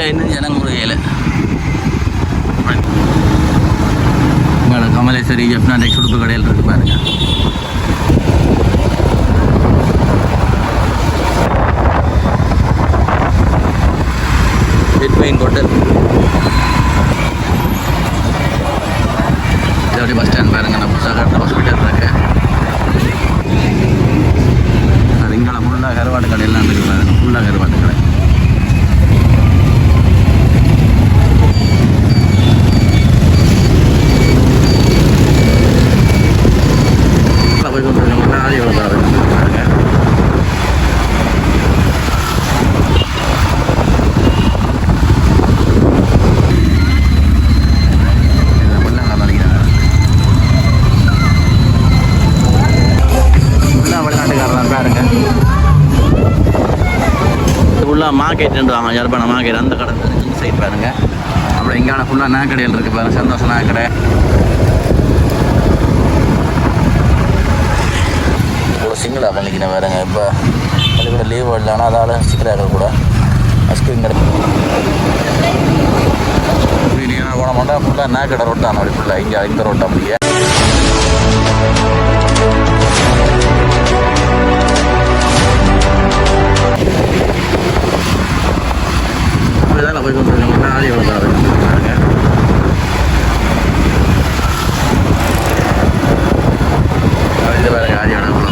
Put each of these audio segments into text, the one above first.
இன்னும் ஜனம் குறையலை. கமலேஸ்வரி ஜெஃப்னா டெக்ஸ் உடுப்பு கடையில் இருக்கு பாருங்க. பெயின் ஹோட்டல் இதோடைய பஸ் ஸ்டாண்ட் பாருங்க. நம்ம புதுசாக ஹாஸ்பிட்டல் இருக்கு. அது இங்கே ஃபுல்லாக கருவாட்டு கடையெல்லாம் இருக்குது பாருங்க. ஃபுல்லாக கருவாட்டு கடை. போய் கொண்டு ஆதி வளர்த்தாரு பாருங்க. ஃபுல்லாக மார்க்கெட்டுன்றாங்க. யாழ்ப்பாணம் மார்க்கெட் அந்த கடை இந்த சைட் பாருங்க. அப்புறம் இங்கான ஃபுல்லாக நாக்கடையில் இருக்குது பாருங்க. சந்தோஷம் நாக்கடை. இவ்வளோ சிங்கிளாக பண்ணிக்கிறேன் பாருங்க. இப்போ பள்ளிக்கூட லீவ் வரலன்னா அதால் சிக்கலாக கூட ஐஸ்கிரீம் கிடைக்கும். இப்படி நீங்கள் போன மாட்டா ஃபுல்லாக நாக்கடை ரோட்டான அப்படி ஃபுல்லாக இங்கே இந்த ரோட்டை அப்படியே போய் கொண்டு ஆதி வளர்த்தாரு பாருங்க. இது பாருங்க ஆதி வளர்க்கலாம்.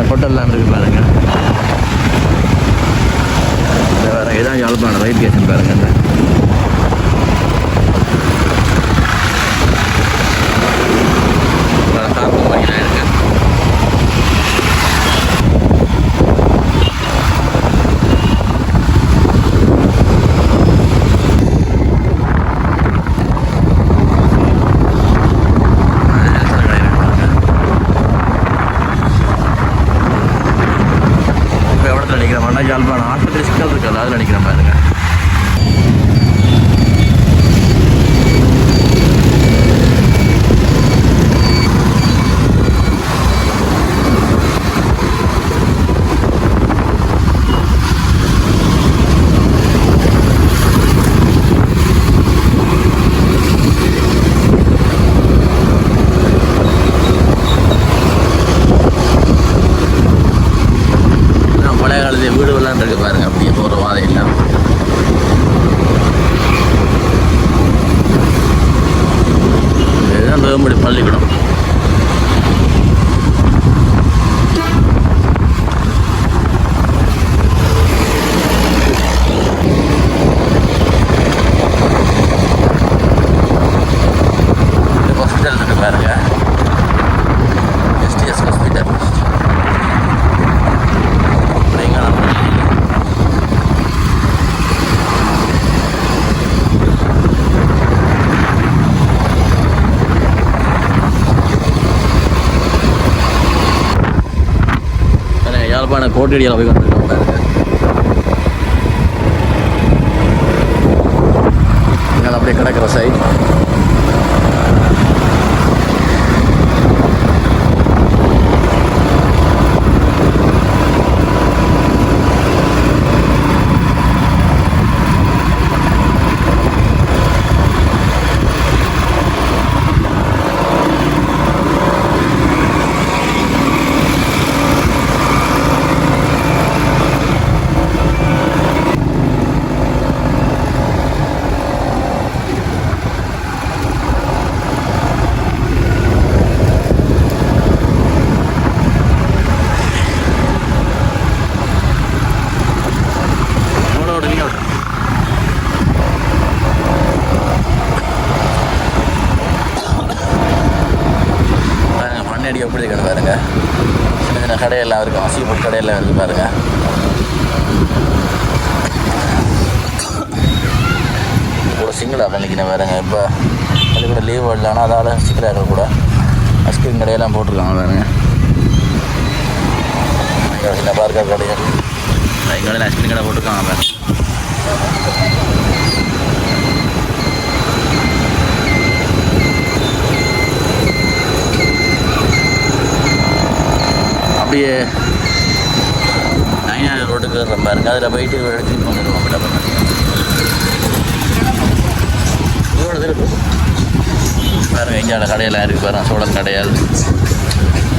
ஹோட்டல்லாம் இருக்குது பாருங்க. வேறு இதான் யாழ்ப்பாணம் ரயில் ஸ்டேஷன் பாருங்க. யாழ்ப்பாணம் ஆஸ்பத்திரி சிக்கல் இருக்குல்ல, அதில் நினைக்கிறேன் பாருங்க. வீடுலாம் இருக்கு பாருங்க. அப்படியே போகிற வாதையெல்லாம் இதுதான் வேம்படி பள்ளிக்கூடம். ஹாஸ்பிட்டல் இருக்கு பாருங்க. SDS hospital. யாழ்ப்பாண கோட்டடியில் போய் கொண்டிருக்கோம் பாருங்க. இங்கே அப்படியே கிடக்கிற சைட் அடி எப்படி இருக்குன்னு பாருங்க. சின்ன சின்ன கடையெல்லாம் இருக்கும், சீ ஃபுட் கடையெல்லாம் இருக்குது பாருங்க. கூட சிங்கிளாக பண்ணிக்கிறேன் பாருங்க. இப்போ பள்ளிக்கூட லீவ் வரலான்னா அதால் சிக்கலாக கூட ஐஸ்கிரீம் கடையெல்லாம் போட்டிருக்காங்க பாருங்க. சின்ன பார்க்கர் கடைகள் எங்கடையில் ஐஸ்கிரீம் கடை போட்டிருக்காங்க பாருங்க. அப்படியே நயனார் ரோட்டுக்கு ரொம்ப பாருங்க. அதில் போயிட்டு எடுத்துட்டு வந்துடுவோம். இவ்வளோ இருக்குது பாருங்க. இங்கே கடையெல்லாம் இருக்குது பாருங்க. சோழன் கடையால்,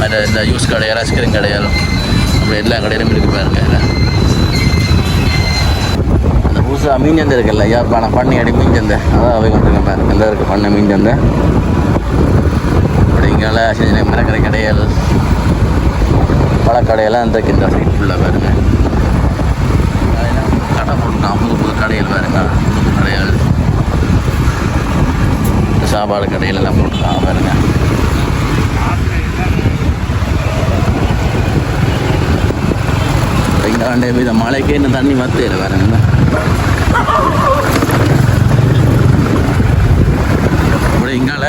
அதில் இந்த ஜூஸ் கடையால், ஐஸ்கிரீம் கடையால், அப்படி எல்லா கடையிலும் இருக்குது பாருங்க. அந்த புதுசாக மீன் சந்தை இருக்குல்ல, யாழ்ப்பாணம் பண்ணி அடி மீன் சந்தை, அதான் அவை கொண்டிருக்கேன் பாருங்க. எல்லாம் இருக்குது பண்ண மீன் சந்தை. அப்படி இங்கே சின்ன மரக்கரை கடையால், பழக்கடையெல்லாம் இந்த இந்த சைட் ஃபுல்லாக பாருங்க. கடை போட்டுருக்கான், புது புது கடையில் பாருங்க. புது கடைகள், சாப்பாடு கடையிலெல்லாம் போட்டுருக்காங்க பாருங்க. இந்த மழைக்கே இந்த தண்ணி மத்தியில பாருங்க. அப்படி இங்கால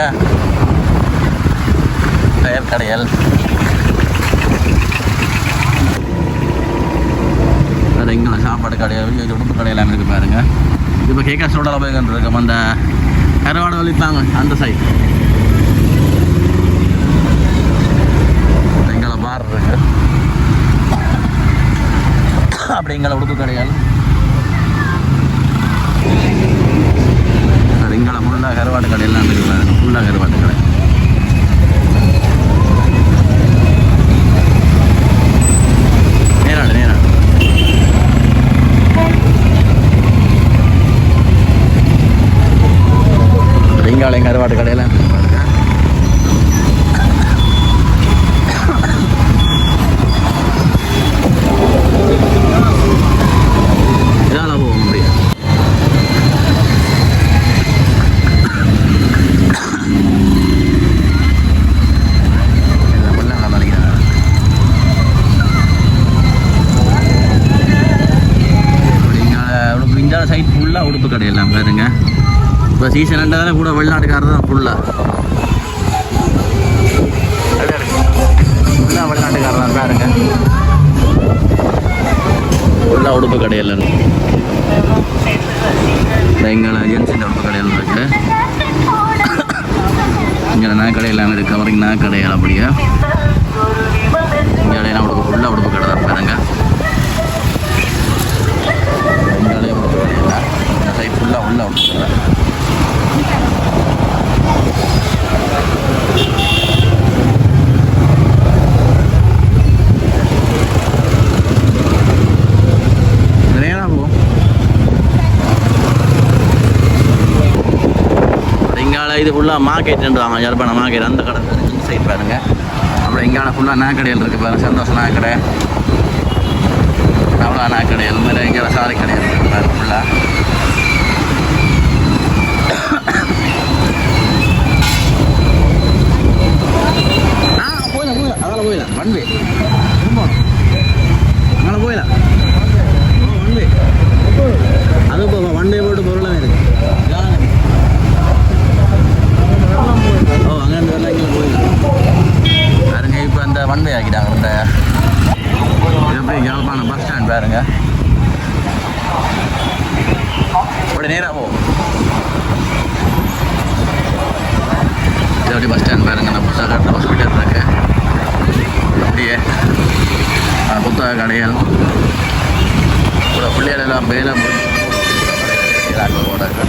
டயர் கடைகள், இங்கே சாப்பாடு கடையில், உடுப்பு கடையெல்லாம் இருக்குது பாருங்க. இப்போ கேக்கா சோடாவில் போய் கண்டிருக்கோம். அந்த கருவாடு வலிப்பாங்க அந்த சைட் எங்களை பார் இருக்கு. அப்படி எங்களை உடுப்பு கடையால் எங்களை ஃபுல்லாக கருவாட்டு கடையெல்லாம் இருக்குது பாருங்க. ஃபுல்லாக கருவாட்டு கடை. நேராடு நேராடு இங்காலையும் கருவாட்டு கடையெல்லாம் பாருங்க. இதால் போக முடியாது. இங்கால சைட் ஃபுல்லாக உடுப்பு கடையெல்லாம் பாருங்க. இப்போ சீசன் ரெண்டாவது கூட வெளிநாட்டுக்காரர் தான் ஃபுல்லாக வெளிநாட்டுக்காரர் தான் பாருங்க. ஃபுல்லாக உடுப்பு கடையில் எங்களை ஏஜென்சியில் உடுப்பு கடையில் இருக்குது. இங்கே நாக்கடை எல்லாமே இருக்குது. அவருக்கு நாக்கடையால் அப்படியே இங்கே எல்லாம் உடுப்பு ஃபுல்லாக உடுப்பு கடை தான் பாருங்க. இங்கே உடுப்பு கடையில் இந்த சைட் ஃபுல்லாக உள்ள உடுப்பு கடை. இது ஃபுல்லாக மார்க்கெட்டுன்றாங்க, யாழ்ப்பாணம் மார்க்கெட். அந்த கடை இந்த சைட் பாருங்க. அப்புறம் இங்கான ஃபுல்லாக நாக்கடையில் இருக்குது பாருங்க. சந்தோஷம் நாக்கடை, அவ்வளோ நாக்கடையில் மாதிரி எங்கேயால சாலை கடையில் இருக்குது பாருங்க ஃபுல்லாக. போயிடலாம் அதெல்லாம் போயிடலாம். வன்வே திரும்பணும், அங்கே போயிடலாம். வன்வே அது இப்போ வன்வே போட்டு பொருளாக இருக்குது. அங்கே வரலாம், இங்கே போயிடலாம் பாருங்க. இப்போ அந்த வன்வே ஆக்கிட்டாங்க. இந்த எப்படி யாழ்ப்பாணம் பஸ் ஸ்டாண்ட் பாருங்க. அப்படி நேராக போகும். எப்படி பஸ் ஸ்டாண்ட் பாருங்க. நம்ம புத்தக கடை ஹாஸ்பிட்டல் இருக்கு. அப்படியே புத்தக கடைகள் கூட பிள்ளைகள் எல்லாம் வேலை கூட இருக்கு.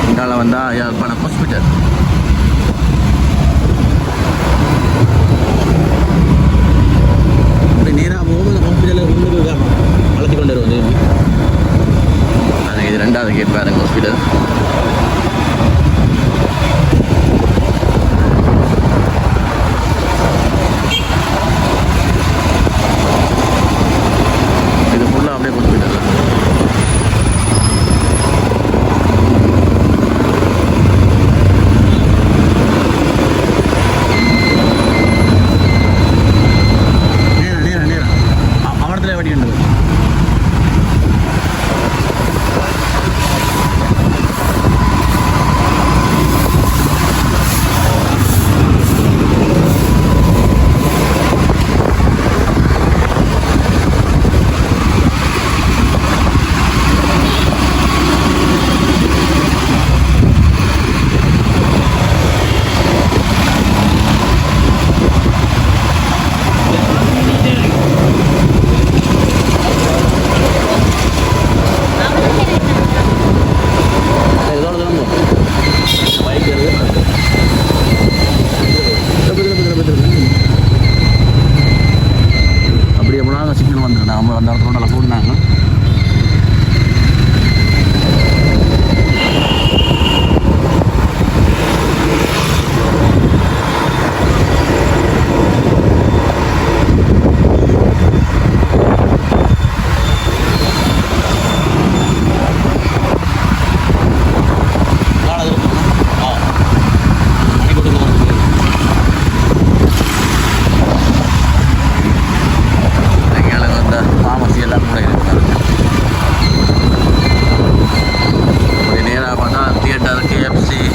இங்கால வந்தால் யாழ்ப்பாணம் ஹாஸ்பிட்டல். அப்படி நேராக போகும். அந்த ஹாஸ்பிட்டலில் உள்ளுக்கு வளர்த்தி கொண்டு வருவோம். அது இது ரெண்டாவது கேட் பாருங்க ஹாஸ்பிட்டல். இது ஃபுல்லாக அப்படியே ஹாஸ்பிட்டல்.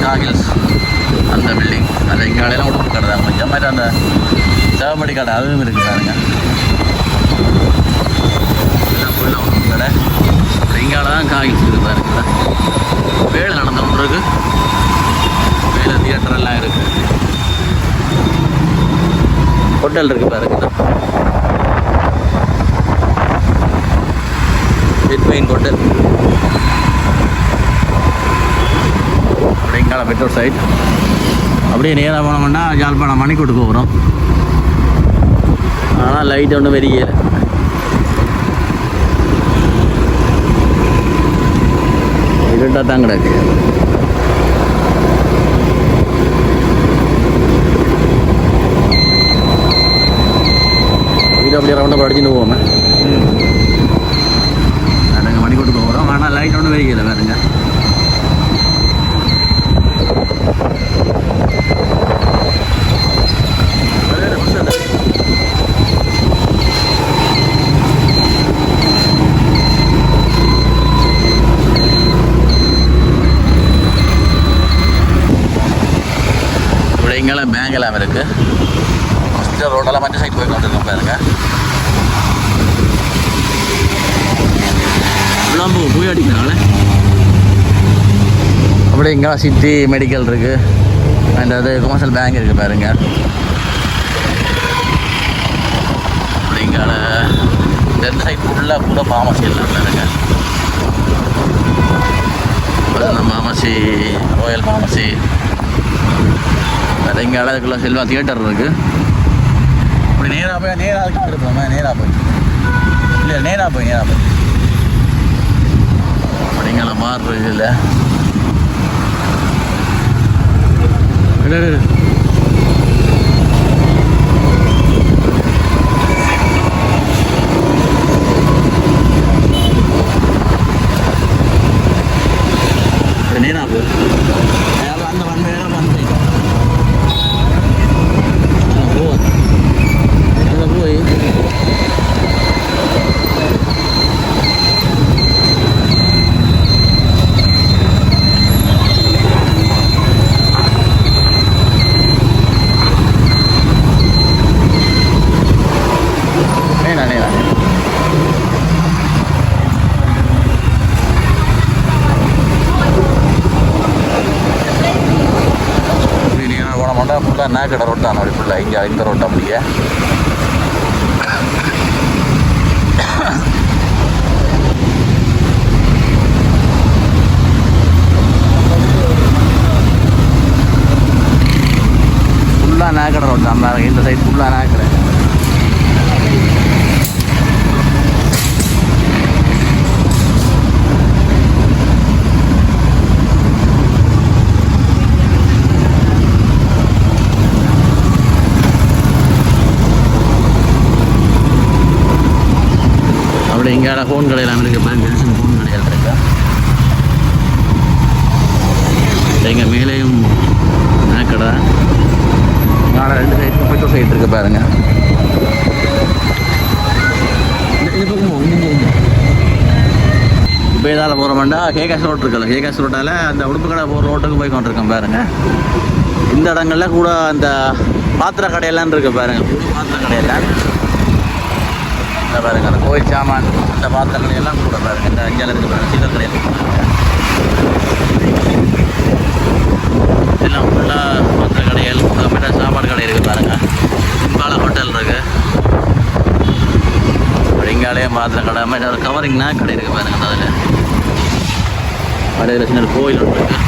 காகில்ஸ் அந்த பில்டிங் அந்த கடையெல்லாம் உடுப்பு கடை தான் கொஞ்சம் மாதிரி அந்த தேவப்படி கடை அதுவும் இருக்குது பாருங்க. ஃபுல்லாக உடுப்பு கடை. இங்கால தான் காகில்ஸ் இருக்குது பாருங்க. வேலை நடந்த ஒன்று இருக்குது. வேலை தியேட்டர் எல்லாம் இருக்குது. ஹோட்டல் இருக்குது பாருங்க. பெட்மெயின் ஹோட்டல். அப்படிங்கால பெட்ரோல் சைட். அப்படியே நேராக போனோம்னா யாழ்ப்பாணம் மணிக்கூட்டுக்கு போகிறோம். ஆனால் லைட் ஒன்றும் வெறியல. இருட்டாக தான் கிடக்கு. இது அப்படியே ரவுண்டாக படிச்சுட்டு போவோமே. நாங்கள் மணிக்கூட்டுக்கு போகிறோம். ஆனால் லைட் ஒன்றும் வெறியல வேறுங்க. இங்கெல்லாம் பேங்க் எல்லாம் இருக்குது. ஹாஸ்பிட்டல் ரோடெல்லாம் மஞ்சள் சைட் போய் கொண்டிருக்கோம் பாருங்க. விளாம்பு போய் அடிக்கிறாங்களே. அப்படியே இங்கெல்லாம் சிட்டி மெடிக்கல் இருக்குது. அண்ட் அது கமர்ஷியல் பேங்க் இருக்குது பாருங்க. அப்படி இங்கால இந்த சைட் ஃபுல்லாக கூட ஃபார்மசி எல்லாம் பாருங்க. அந்த ஃபார்மசி ரோயல் ஃபார்மசி. அது இங்கே அதுக்குள்ள செல்வா தியேட்டர் இருக்குது. அப்படி நேராக போய் அதுக்கு இருப்போம். நேராக போய் இல்லை நேராக போய் அப்படிங்கெல்லாம் மாறுறது இல்லை. நேராக போய் அந்த வன்மையாக வந்து போய் ஃபுல்லாக நாக்கடை ரோட்டான அப்படி ஃபுல்லாக இங்கே இந்த ரோட்டை அப்படியே ஃபுல்லாக நாக்கடை ரோட்டு. அந்த இந்த சைடு ஃபுல்லாக நாக்கடை. அப்படி இங்கே ஃபோன் கடையெல்லாம் இருக்குது. பென்ஷன் ஃபோன் கடையில் இருக்கா. இங்கே மேலேயும் நாக்கடை. இங்கே ரெண்டு சைடு பெட்ரோல் சைட் இருக்குது பாருங்க. இது பக்கம் இப்போ இதால் போகிறோம்டா கேகாஸ் ரோட் இருக்குல்ல. கேகாஸ் ரோட்டால் அந்த உடுப்பு கடை போகிற ரோட்டுக்கு போய் கொண்டிருக்கோம் பாருங்க. இந்த இடங்களில் கூட அந்த பாத்திர கடையெல்லாம் இருக்குது பாருங்க. பாத்திர கடையெல்லாம் பாருங்க. அந்த கோயில் சாமான் அந்த பாத்திர கடையெல்லாம் கூட பாருங்க. இந்த அஞ்சால் இருக்குது பாருங்க. சில்லர் கடையில் இதெல்லாம் ஃபுல்லாக பாத்திர கடைகள். அப்புறமேட்டா சாப்பாடு கடை இருக்குது பாருங்க. சிம்பால ஹோட்டல் இருக்குது. இங்காலேயே பாத்திர கடை மாதிரி ஒரு கவரிங்னா கடை இருக்குது பாருங்க. அதில் வரையில் சின்ன கோயில் ஒன்று இருக்குது.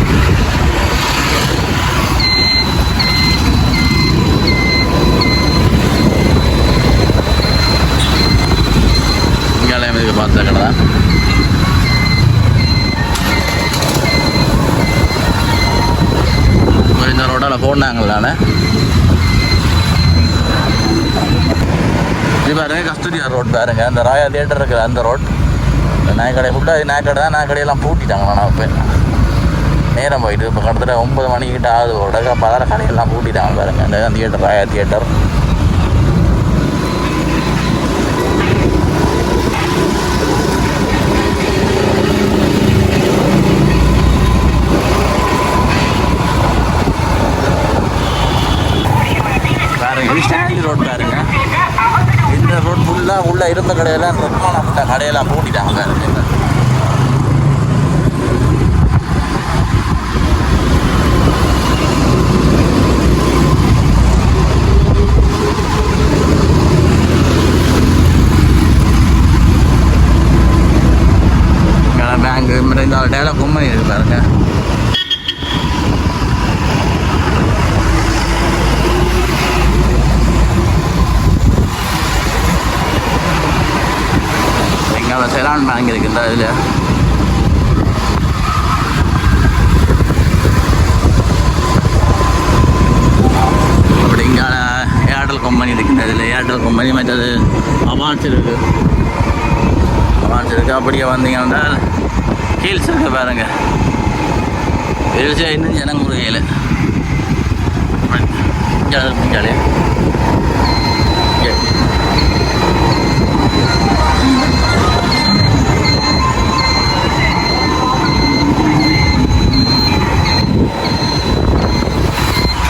இங்காலயம் இருக்குது பாத்திர கடை தான். இந்த ரோட்டால் போனாங்களானே. இது பாருங்க கஸ்தூரியா ரோட் பாருங்க. அந்த ராயா தியேட்டர் இருக்குது அந்த ரோட். நாய்க்கடை ஃபுல்லாக நாய்க்கடை தான். நாய்க்கடையெல்லாம் பூட்டிட்டாங்களா. நான் இப்போ நேரம் போயிட்டு இப்போ கிட்டத்தட்ட 9 மணிக்கிட்ட ஆகுது. உடனே பதற கடையெல்லாம் பூட்டிட்டாங்க பாருங்க. அந்த தியேட்டர் ராயா தியேட்டர். ரோட் பாருங்க. இந்த ரோட் ஃபுல்லாக உள்ளே இருந்த கடையெல்லாம் ரொக்கமான ஃபுல்லாக கடையெல்லாம் பூட்டிட்டாங்க பாருங்க. பேங்கு இந்த டேலாக் கம்பெனி இருக்குது பாருங்க. இங்கே செலான் பேங்க் இருக்குல்ல இதில். அப்படி இங்கே ஏர்டெல் கம்பெனி இருக்குது. இதில் ஏர்டெல் கம்பெனி மற்றது அவான்ஸ் இருக்குது. அவான்ஸ் இருக்குது. அப்படியே வந்தீங்கன்னா ஹீல்ஸ் இருக்குது பாருங்க. ஹீல்ஸே இன்னும் ஜனம் குறையலை. ஜாலியாக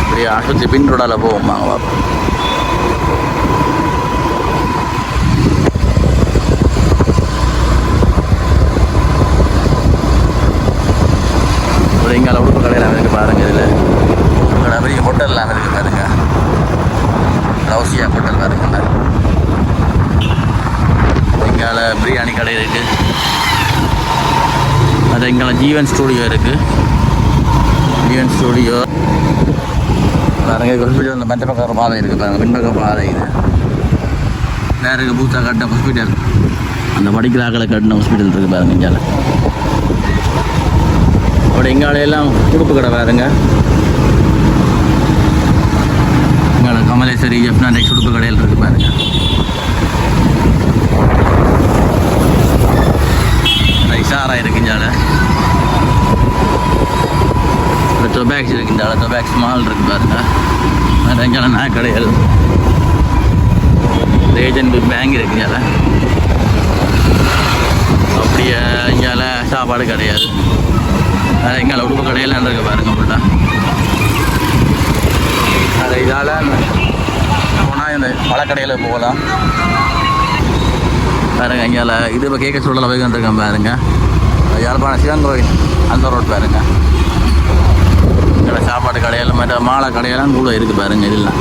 அப்படியே ஆஸ்பத்திரி பின் ரோடால் போவோம் வாங்க பார்ப்போம். இங்கே உடுப்பு கடையெல்லாம் இருக்குது பாருங்க. இதில் கடை பெரிய ஹோட்டல்லாம் இருக்குது பாருங்க. ரவுசியா ஹோட்டல் பாருங்க. இங்கே பிரியாணி கடை இருக்குது. அது இங்கே ஜீவன் ஸ்டூடியோ இருக்குது. ஜீவன் ஸ்டூடியோ பாருங்க. ஹாஸ்பிட்டல் இந்த மற்ற பக்கம் பாதை இருக்குது பாருங்க. பின்பக்கம் பாதை இது நேருக்கு பூத்தா கட்டின ஹாஸ்பிட்டல். அந்த படிக்கிற ஆக்களை கட்டின ஹாஸ்பிட்டல் இருக்குது பாருங்க. இங்கே அப்படி எங்காலையெல்லாம் உடுப்பு கடை பாருங்க. இங்கே கமலேஸ்வரி எஃப்னாடெக்ஸ் உடுப்பு கடையில் இருக்குது பாருங்க. இசாரா இருக்கு இஞ்சால. டொபேக்ஸ் இருக்கு இஞ்சால. டொபேக்ஸ் மால் இருக்கு பாருங்க. வேறு எங்கால நான் கடைகள் ஏஜென்ட் பேங்க் இருக்கு இஞ்சால. அப்படியே இங்கால சாப்பாடு கிடையாது. அது எங்களை உடுப்பு கடையெல்லாம் இருக்கு பாருங்க ஃபுல்லாக. அது இதால் போனால் இந்த பழக்கடையில் போகலாம் பாருங்க. இங்கே இது இப்போ கேட்க சூழலில் போய் வந்துருக்கேன் பாருங்க. யாழ்ப்பாணம் சிவன் கோயில் அந்த ரோட் பாருங்க. இங்கே சாப்பாடு கடையில் மற்ற மாலை கடையெல்லாம் கூட இருக்குது பாருங்க. இதெல்லாம்